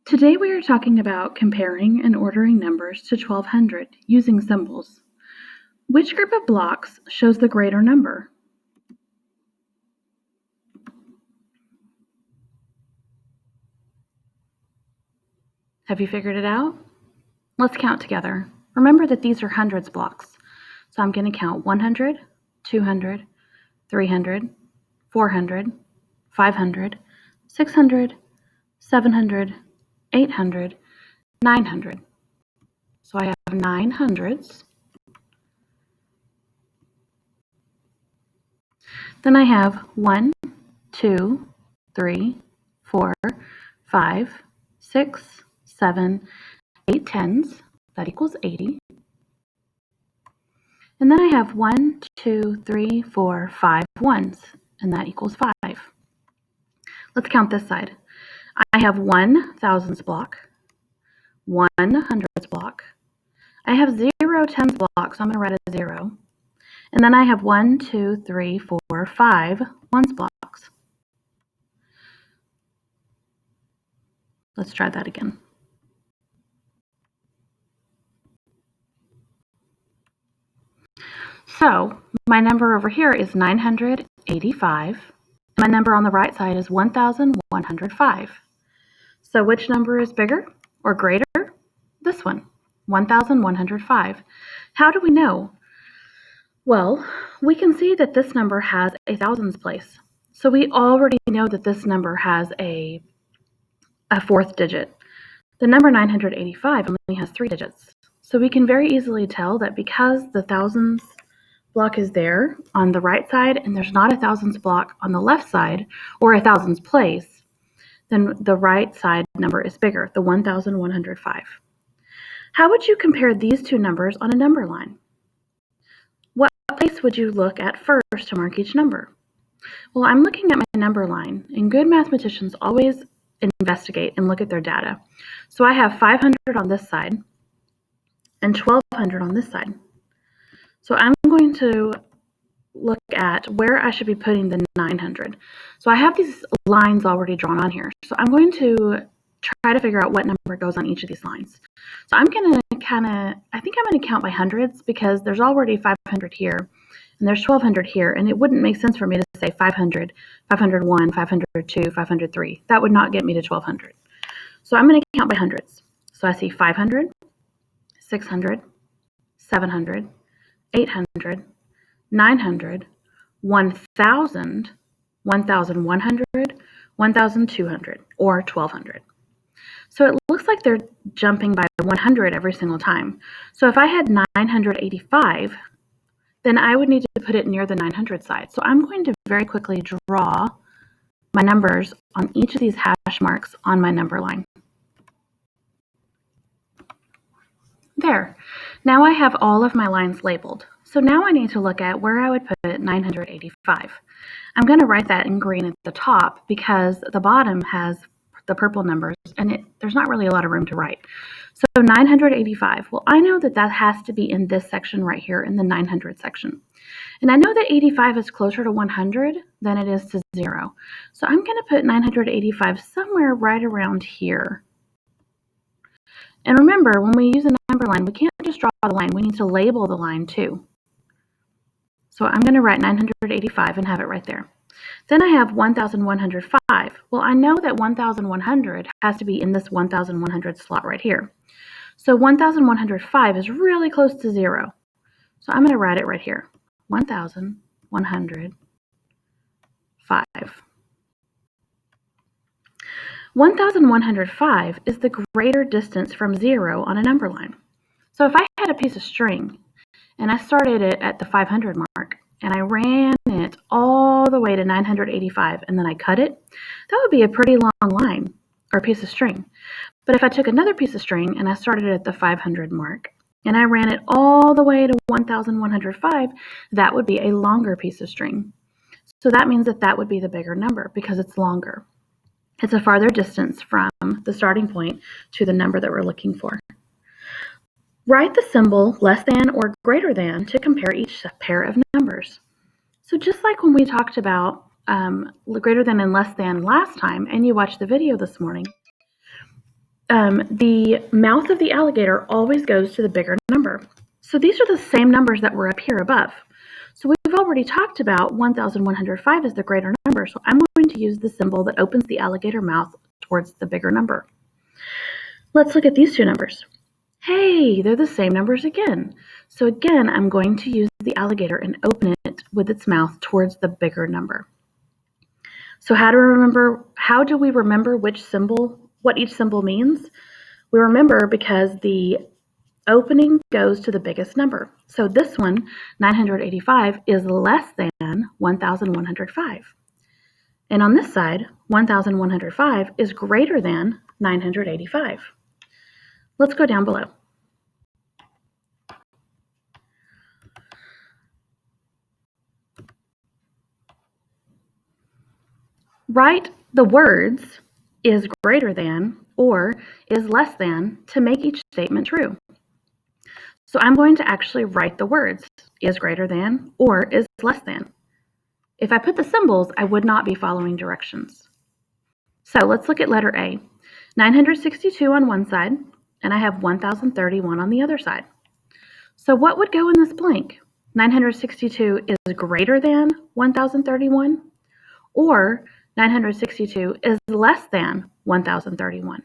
Today we are talking about comparing and ordering numbers to 1200 using symbols. Which group of blocks shows the greater number? Have you figured it out? Let's count together. Remember that these are hundreds blocks. So I'm going to count 100, 200, 300, 400, 500, 600, 700, 800, 900. So I have 9 hundreds. Then I have 1, 2, 3, 4, 5, 6, 7, 8 tens. That equals 80. And then I have 1, 2, 3, 4, 5 ones, and that equals 5. Let's count this side. I have 1 thousands block, 1 hundreds block. I have 0 tens block, so I'm going to write a 0. And then I have 1, 2, 3, 4, 5 ones blocks. Let's try that again. So my number over here is 985. My number on the right side is 1105. So which number is bigger or greater? This one, 1105. How do we know? Well, we can see that this number has a thousands place. So we already know that this number has a fourth digit. The number 985 only has 3 digits. So we can very easily tell that because the thousands block is there on the right side and there's not a thousands block on the left side or a thousands place, then the right side number is bigger, the 1105. How would you compare these two numbers on a number line? What place would you look at first to mark each number? Well, I'm looking at my number line, and good mathematicians always investigate and look at their data. So I have 500 on this side and 1200 on this side. So I'm going to look at where I should be putting the 900. So I have these lines already drawn on here. So I'm going to try to figure out what number goes on each of these lines. So I'm going to I think I'm going to count by hundreds because there's already 500 here and there's 1200 here, and it wouldn't make sense for me to say 500, 501, 502, 503. That would not get me to 1200. So I'm going to count by hundreds. So I see 500, 600, 700, 800, 900, 1,000, 1,100, 1,200, or 1,200. So it looks like they're jumping by 100 every single time. So if I had 985, then I would need to put it near the 900 side. So I'm going to very quickly draw my numbers on each of these hash marks on my number line. There. Now I have all of my lines labeled. So now I need to look at where I would put 985. I'm going to write that in green at the top because the bottom has the purple numbers and there's not really a lot of room to write. So 985, well, I know that that has to be in this section right here in the 900 section. And I know that 85 is closer to 100 than it is to 0. So I'm going to put 985 somewhere right around here. And remember, when we use a number line, we can't just draw the line. We need to label the line too. So I'm going to write 985 and have it right there. Then I have 1,105. Well, I know that 1,100 has to be in this 1,100 slot right here. So 1,105 is really close to 0. So I'm going to write it right here. 1,105. 1,105 is the greater distance from 0 on a number line. So if I had a piece of string and I started it at the 500 mark and I ran it all the way to 985 and then I cut it, that would be a pretty long line or piece of string. But if I took another piece of string and I started it at the 500 mark and I ran it all the way to 1,105, that would be a longer piece of string. So that means that that would be the bigger number because it's longer. It's a farther distance from the starting point to the number that we're looking for. Write the symbol less than or greater than to compare each pair of numbers. So just like when we talked about greater than and less than last time, and you watched the video this morning, the mouth of the alligator always goes to the bigger number. So these are the same numbers that were up here above. So we've already talked about 1,105 as the greater number, so I'm going to use the symbol that opens the alligator mouth towards the bigger number. Let's look at these two numbers. Hey, they're the same numbers again. So again, I'm going to use the alligator and open it with its mouth towards the bigger number. So how do we remember what each symbol means? We remember because the opening goes to the biggest number. So this one, 985, is less than 1,105. And on this side, 1,105 is greater than 985. Let's go down below. Write the words is greater than or is less than to make each statement true. So I'm going to actually write the words is greater than or is less than. If I put the symbols, I would not be following directions. So let's look at letter A. 962 on one side, and I have 1,031 on the other side. So what would go in this blank? 962 is greater than 1,031, or 962 is less than 1,031.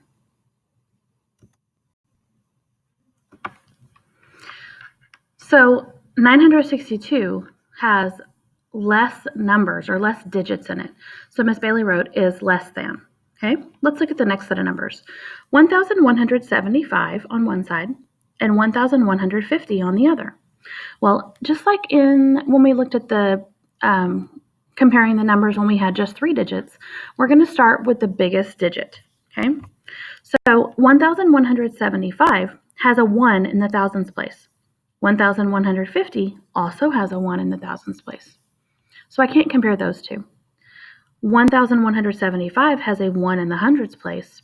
So 962 has less numbers or less digits in it. So Miss Bailey wrote is less than. Okay, let's look at the next set of numbers. 1,175 on one side and 1,150 on the other. Well, just like when we looked at the comparing the numbers when we had just 3 digits, we're going to start with the biggest digit. Okay, so 1,175 has a 1 in the thousands place. 1,150 also has a 1 in the thousands place. So I can't compare those two. 1,175 has a 1 in the hundreds place.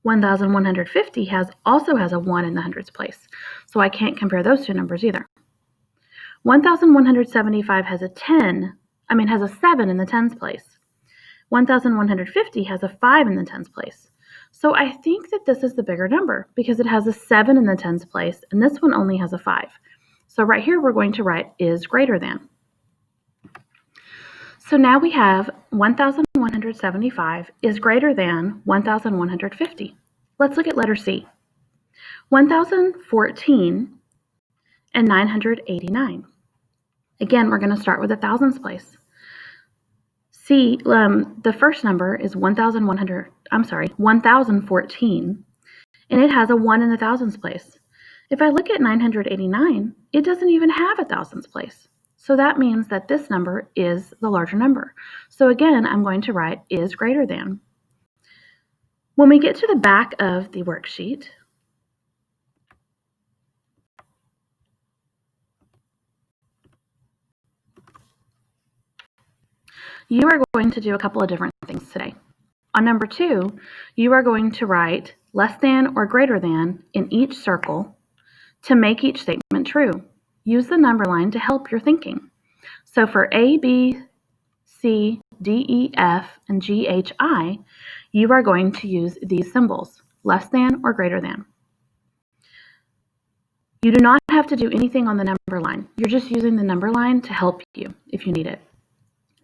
1,150 also has a 1 in the hundreds place. So I can't compare those two numbers either. 1,175 has a 7 in the tens place. 1,150 has a 5 in the tens place. So I think that this is the bigger number because it has a 7 in the tens place and this one only has a 5. So right here we're going to write is greater than. So now we have 1,175 is greater than 1,150. Let's look at letter C. 1,014 and 989. Again, we're going to start with the thousands place. C, the first number is 1,014, and it has a 1 in the thousands place. If I look at 989, it doesn't even have a thousands place. So that means that this number is the larger number. So again, I'm going to write is greater than. When we get to the back of the worksheet, you are going to do a couple of different things today. On number 2, you are going to write less than or greater than in each circle to make each statement true. Use the number line to help your thinking. So for A, B, C, D, E, F, and G, H, I, you are going to use these symbols, less than or greater than. You do not have to do anything on the number line. You're just using the number line to help you if you need it.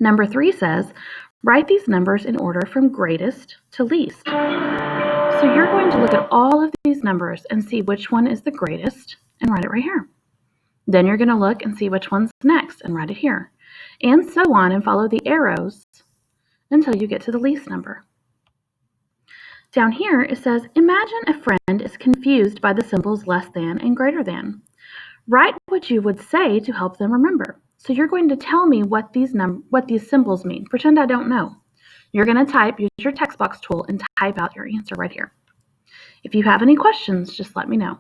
Number 3 says, write these numbers in order from greatest to least. So you're going to look at all of these numbers and see which one is the greatest and write it right here. Then you're going to look and see which one's next and write it here. And so on, and follow the arrows until you get to the least number. Down here it says, imagine a friend is confused by the symbols less than and greater than. Write what you would say to help them remember. So you're going to tell me what these symbols mean. Pretend I don't know. You're going to use your text box tool and type out your answer right here. If you have any questions, just let me know.